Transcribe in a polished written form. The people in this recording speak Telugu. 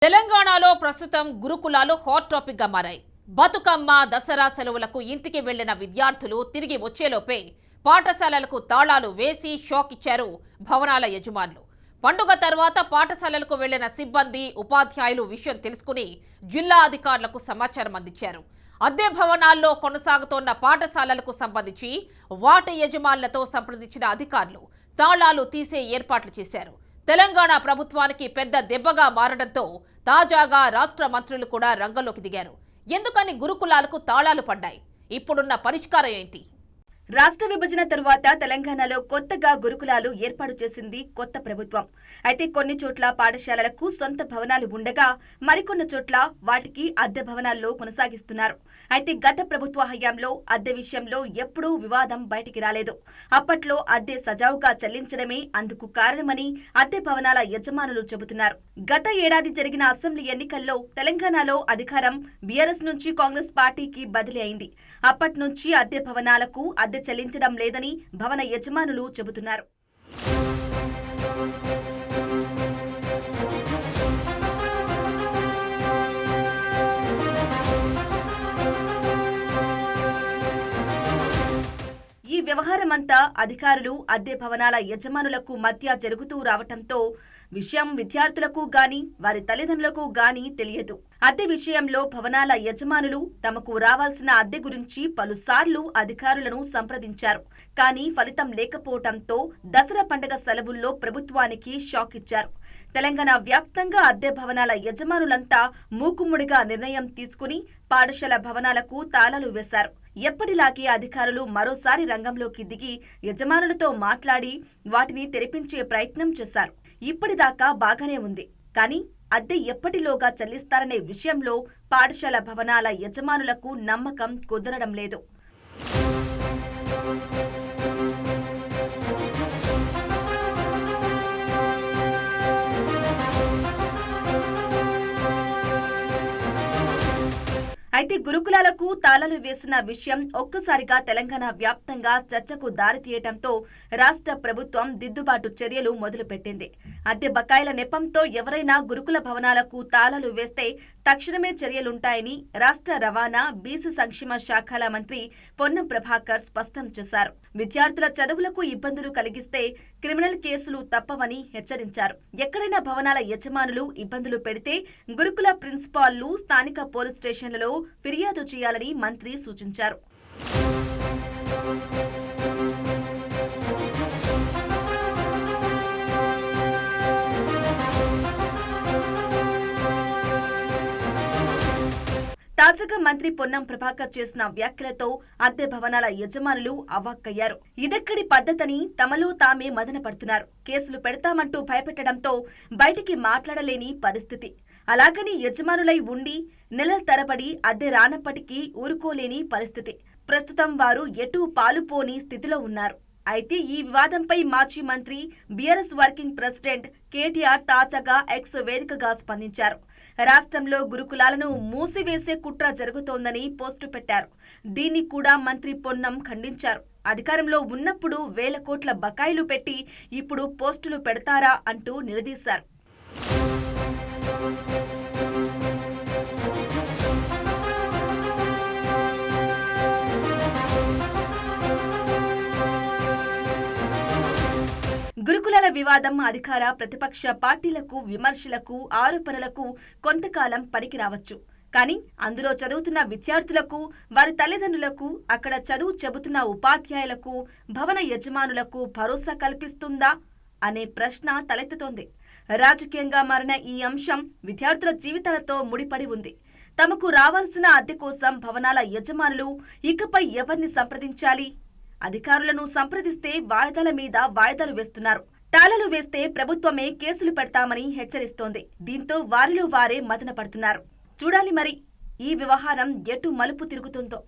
తెలంగాణలో ప్రస్తుతం గురుకులాలు హాట్ టాపిక్ గా మారాయి. బతుకమ్మ దసరా సెలవులకు ఇంటికి వెళ్లిన విద్యార్థులు తిరిగి వచ్చేలోపే పాఠశాలలకు తాళాలు వేసి షాక్ ఇచ్చారు భవనాల యజమానులు. పండుగ తర్వాత పాఠశాలలకు వెళ్లిన సిబ్బంది ఉపాధ్యాయులు విషయం తెలుసుకుని జిల్లా అధికారులకు సమాచారం అందించారు. అద్దె భవనాల్లో కొనసాగుతోన్న పాఠశాలలకు సంబంధించి వాటి యజమానులతో సంప్రదించిన అధికారులు తాళాలు తీసే ఏర్పాట్లు చేశారు. తెలంగాణ ప్రభుత్వానికి పెద్ద దెబ్బగా మారడంతో తాజాగా రాష్ట్ర మంత్రులు కూడా రంగంలోకి దిగారు. ఎందుకని గురుకులాలకు తాళాలు పడ్డాయి? ఇప్పుడున్న పరిష్కారం ఏంటి? రాష్ట్ర విభజన తరువాత తెలంగాణలో కొత్తగా గురుకులాలు ఏర్పాటు చేసింది కొత్త ప్రభుత్వం. అయితే కొన్ని చోట్ల పాఠశాలలకు సొంత భవనాలు ఉండగా మరికొన్ని చోట్ల వాటికి అద్దె భవనాల్లో కొనసాగిస్తున్నారు. అయితే గత ప్రభుత్వ హయాంలో అద్దె విషయంలో ఎప్పుడూ వివాదం బయటికి రాలేదు. అప్పట్లో అద్దె సజావుగా చెల్లించడమే అందుకు కారణమని అద్దె భవనాల యజమానులు చెబుతున్నారు. గత ఏడాది జరిగిన అసెంబ్లీ ఎన్నికల్లో తెలంగాణలో అధికారం బీఆర్ఎస్ నుంచి కాంగ్రెస్ పార్టీకి బదిలీ అయింది. అప్పటి నుంచి అద్దె భవనాలకు అద్దె చెల్లించడం లేదని భవన యజమానులు చెబుతున్నారు. ఈ వ్యవహారమంతా అధికారులు అద్దె భవనాల యజమానులకు మధ్య జరుగుతూ రావటంతో విషయం విద్యార్థులకు గాని వారి తల్లిదండ్రులకు గాని తెలియదు. అద్దె విషయంలో భవనాల యజమానులు తమకు రావాల్సిన అద్దె గురించి పలుసార్లు అధికారులను సంప్రదించారు. కానీ ఫలితం లేకపోవడంతో దసరా పండుగ సెలవుల్లో ప్రభుత్వానికి షాక్ ఇచ్చారు. తెలంగాణ వ్యాప్తంగా అద్దె భవనాల యజమానులంతా మూకుమ్ముడిగా నిర్ణయం తీసుకుని పాఠశాల భవనాలకు తాళాలు వేశారు. ఎప్పటిలాగే అధికారులు మరోసారి రంగంలోకి దిగి యజమానులతో మాట్లాడి వాటిని తెరిపించే ప్రయత్నం చేశారు. ఇప్పటిదాకా బాగానే ఉంది. కానీ అద్దె ఎప్పటిలోగా చెల్లిస్తారనే విషయంలో పాఠశాల భవనాల యజమానులకు నమ్మకం కుదరడం లేదు. అయితే గురుకులాలకు తాళాలు వేసిన విషయం ఒక్కసారిగా తెలంగాణ వ్యాప్తంగా చర్చకు దారితీయటంతో రాష్ట్ర ప్రభుత్వం దిద్దుబాటు చర్యలు మొదలుపెట్టింది. అద్దె బకాయిల నెపంతో ఎవరైనా గురుకుల భవనాలకు తాళాలు వేస్తే తక్షణమే చర్యలుంటాయని రాష్ట్ర రవాణా బీసీ సంక్షేమ శాఖల మంత్రి పొన్నం ప్రభాకర్ స్పష్టం చేశారు. విద్యార్థుల చదువులకు ఇబ్బందులు కలిగిస్తే క్రిమినల్ కేసులు తప్పవని హెచ్చరించారు. ఎక్కడైనా భవనాల యజమానులు ఇబ్బందులు పెడితే గురుకుల ప్రిన్సిపాల్లు స్థానిక పోలీస్ స్టేషన్లలో ఫిర్యాదు చేయాలని మంత్రి సూచించారు. తాజాగా మంత్రి పొన్నం ప్రభాకర్ చేసిన వ్యాఖ్యలతో అద్దె భవనాల యజమానులు అవాక్కయ్యారు. ఇదెక్కడి పద్ధతని తమలో తామే మదనపడుతున్నారు. కేసులు పెడతామంటూ భయపెట్టడంతో బయటికి మాట్లాడలేని పరిస్థితి. అలాగని యజమానులై ఉండి నెలల తరబడి అద్దె రానప్పటికీ ఊరుకోలేని పరిస్థితి. ప్రస్తుతం వారు ఎటూ పాలుపోని స్థితిలో ఉన్నారు. అయితే ఈ వివాదంపై మాజీ మంత్రి బీఆర్ఎస్ వర్కింగ్ ప్రెసిడెంట్ కేటీఆర్ తాజాగా ఎక్స్ వేదికగా స్పందించారు. రాష్ట్రంలో గురుకులాలను మూసివేసే కుట్ర జరుగుతోందని పోస్టు పెట్టారు. దీన్ని కూడా మంత్రి పొన్నం ఖండించారు. అధికారంలో ఉన్నప్పుడు వేల కోట్ల బకాయిలు పెట్టి ఇప్పుడు పోస్టులు పెడతారా అంటూ నిలదీశారు. గురుకులాల వివాదం అధికార ప్రతిపక్ష పార్టీలకు విమర్శలకు ఆరోపణలకు కొంతకాలం పనికిరావచ్చు. కానీ అందులో చదువుతున్న విద్యార్థులకు వారి తల్లిదండ్రులకు అక్కడ చదువు చెబుతున్న ఉపాధ్యాయులకు భవన యజమానులకు భరోసా కల్పిస్తుందా అనే ప్రశ్న తలెత్తుతోంది. రాజకీయంగా మారిన ఈ అంశం విద్యార్థుల జీవితాలతో ముడిపడి ఉంది. తమకు రావాల్సిన అద్దె కోసం భవనాల యజమానులు ఇకపై ఎవరిని సంప్రదించాలి? అధికారులను సంప్రదిస్తే వాయిదాల మీద వాయిదాలు వేస్తున్నారు. తాళాలు వేస్తే ప్రభుత్వమే కేసులు పెడతామని హెచ్చరిస్తోంది. దీంతో వారిలో వారే మదన పడుతున్నారు. చూడాలి మరి ఈ వ్యవహారం ఎటు మలుపు తిరుగుతుందో.